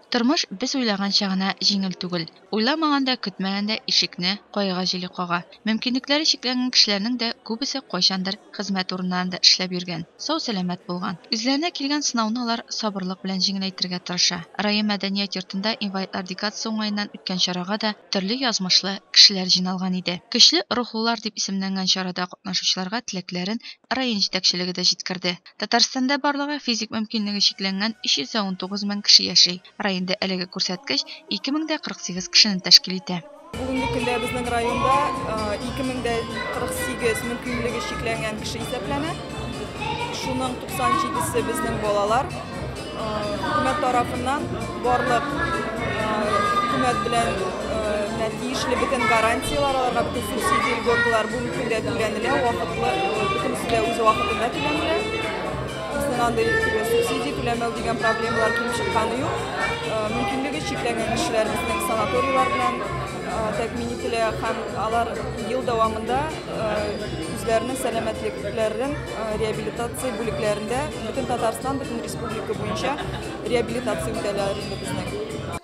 Тормыш без уйлаганча гына җиңел түгел. Уйламаганда, көтмәгәндә ишекне, кайга җили кага. Мөмкинлекләре чикләнгән кешеләрнең дә күбесе кайчандыр хезмәт урыннарында эшләп йөргән, сау-сәламәт булган. Үзләренә килгән сынауны алар сабырлык белән җиңеләйтергә тырыша. Район мәдәният йортында инвалидлар декадасы уңаеннан үткән чарага да төрле язмышлы кешеләр җыйналган иде. Көчле рухлылар дип исемләнгән чарада катнашучыларга теләкләрен район җитәкчелеге дә җиткерде. Татарстанда барлыгы физик мөмкинлеге чикләнгән 319 мең кеше яши. Районда әлеге күрсәткеч 2048 кешене тәшкил итә. Бүгенге көндә безнең районда 2048 мөмкинлеге чикләнгән кеше исәпләнә. Шуның 97се безнең балалар. Хөкүмәт тарафыннан барлык хөкүмәт белән тиешле бөтен гарантиялар, аларга бөтен субсидия льготалар бүгенге көндә түләнелә, вакытлы бөтенесе дә үз вакытында түләнелә. Безнең анда субсидия түләмәү дигән проблемалар килеп чыкканы юк. Мөмкинлеге чикләнгән кешеләр безнең санаторийлар белән тәэмин ителә һәм алар ел дәвамында үзләренең сәламәтлекләрен реабилитация бүлекләрендә бөтен Татарстан, бөтен республика буенча реабилитация үтәләр инде безнең.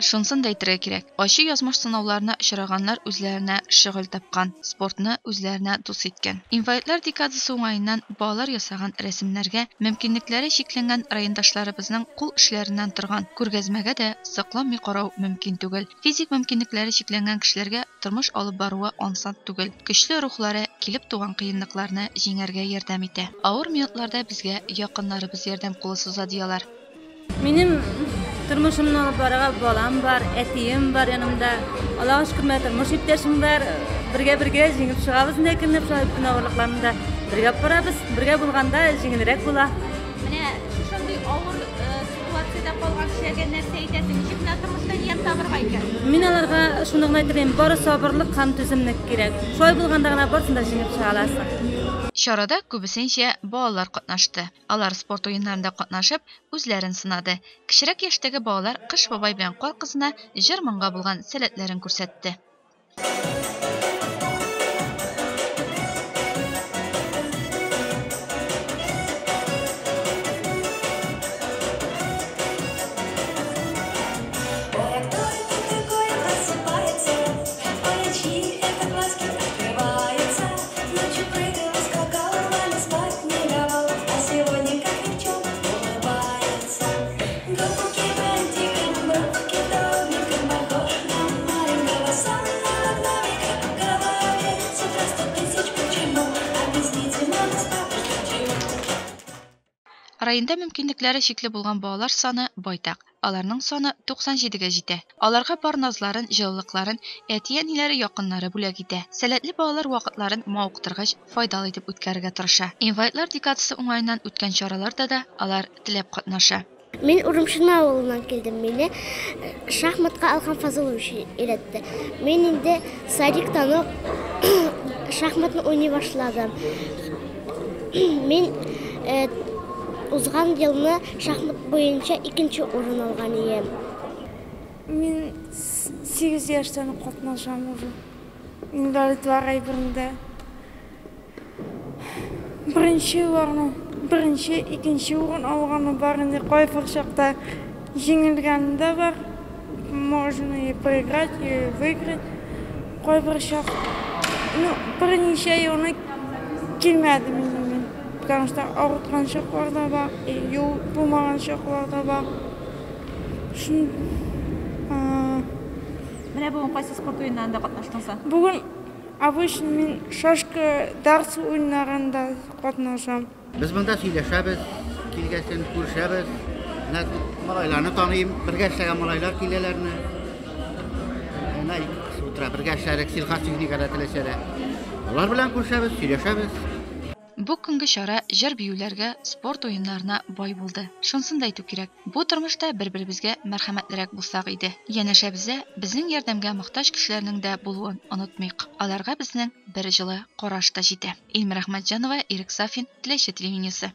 Шунсын да әйтергә кирәк. Ачы язмыш сынауларына очраганнар үзләренә шөгыль тапкан, спортны үзләренә дус иткән. Инвалидлар декадасы уңаеннан балалар ясаган рәсемнәргә мөмкинлекләре чикләнгән райондашларыбызның кул эшләреннән торган күргәзмәгә дә сыкламый карау мөмкин түгел. Физик мөмкинлекләре чикләнгән кешеләргә тормыш алып баруы ансат түгел. Көчле рухлары килеп туган кыенлыкларны җиңәргә ярдәм итә. Авыр минутларда безгә якыннарыбыз ярдәм кулы суза диялар. Минем тормышымны алып барырга балам бар, әтием бар янымда. Аллаһка шөкер, тормыш иптәшем бар. Бергә җиңеп чыгабыз ләкин бөтен авырлыкларны да бергә барабыз. Бергә булганда җиңелрәк була. Менә шундый авыр ситуациядә калган кешеләргә нәрсә әйтәсең? Ничек менә тормышта ният табырга икән? Мин аларга шуны гына әйтәм, бары сабырлык һәм түземлек кирәк. Шулай булганда гына барсын да җиңеп чыга аласың. Чарада күбесенчә балалар катнашты. Алар спорт уеннарында катнашып, үзләрен сынады. Кечерәк яшьтәге балалар Кыш бабай белән Кар кызына җыр-моңга булган сәләтләрен күрсәтте. Районда мөмкинлекләре чикле булган балалар саны байтак. Аларның саны 97-гә җитә. Аларга бар назларын, җылылыкларын әти-әниләре, якыннары бүләк итә. Сәләтле балалар вакытларын мавыктыргыч, файдалы итеп үткәрергә тырыша. Инвалидлар декадасы уңаеннан үткән чараларда да алар теләп катнаша. Мин Урумчина авылыннан килдем. Мине шахматка Алхан Фазылович өйрәтте. Мин инде садиктан ук шахматны уйный башладым. Мин узган елны шахмат буенча 2нче урын алган идем. Мин 8 яшьтән катнашам уже. Инвалидлар районында. Беренче, икенче урын алганы бар инде. Кайбер чакта җиңелгән дә бар. Можно и проиграть, и выиграть. Кайбер чак, берничә елны килмәде минем. Потому что ауырткан чаклар да бар, юл булмаган чаклар да бар. Менә бүген кайсы спорт уеннарында катнаштыңыз? Бүген обычно мин шашка дарс уеннарында катнашам. Без монда сөйләшәбез, килгәсен күршәбез. Малайларны таныйм, бергә эшләгән малайлар киләләрне. Бергә эшләрек сельхозтехникада теләсәләр. Алар белән күршәбез, сөйләшәбез. Бу көнге чара җыр-биюләргә, спорт уеннарына бай булды. Шунсын да әйтү кирәк. Бу тормышта бер-беребезгә мәрхәмәтлерәк булсак иде. Янәшәбезгә безнең ярдәмгә мохтаҗ кешеләрнең дә булуын онытмыйк. Аларга безнең бер җылы караш та җитә. Илмир Әхмәтҗанова, Ирек Сафин, Теләче телевидениесе.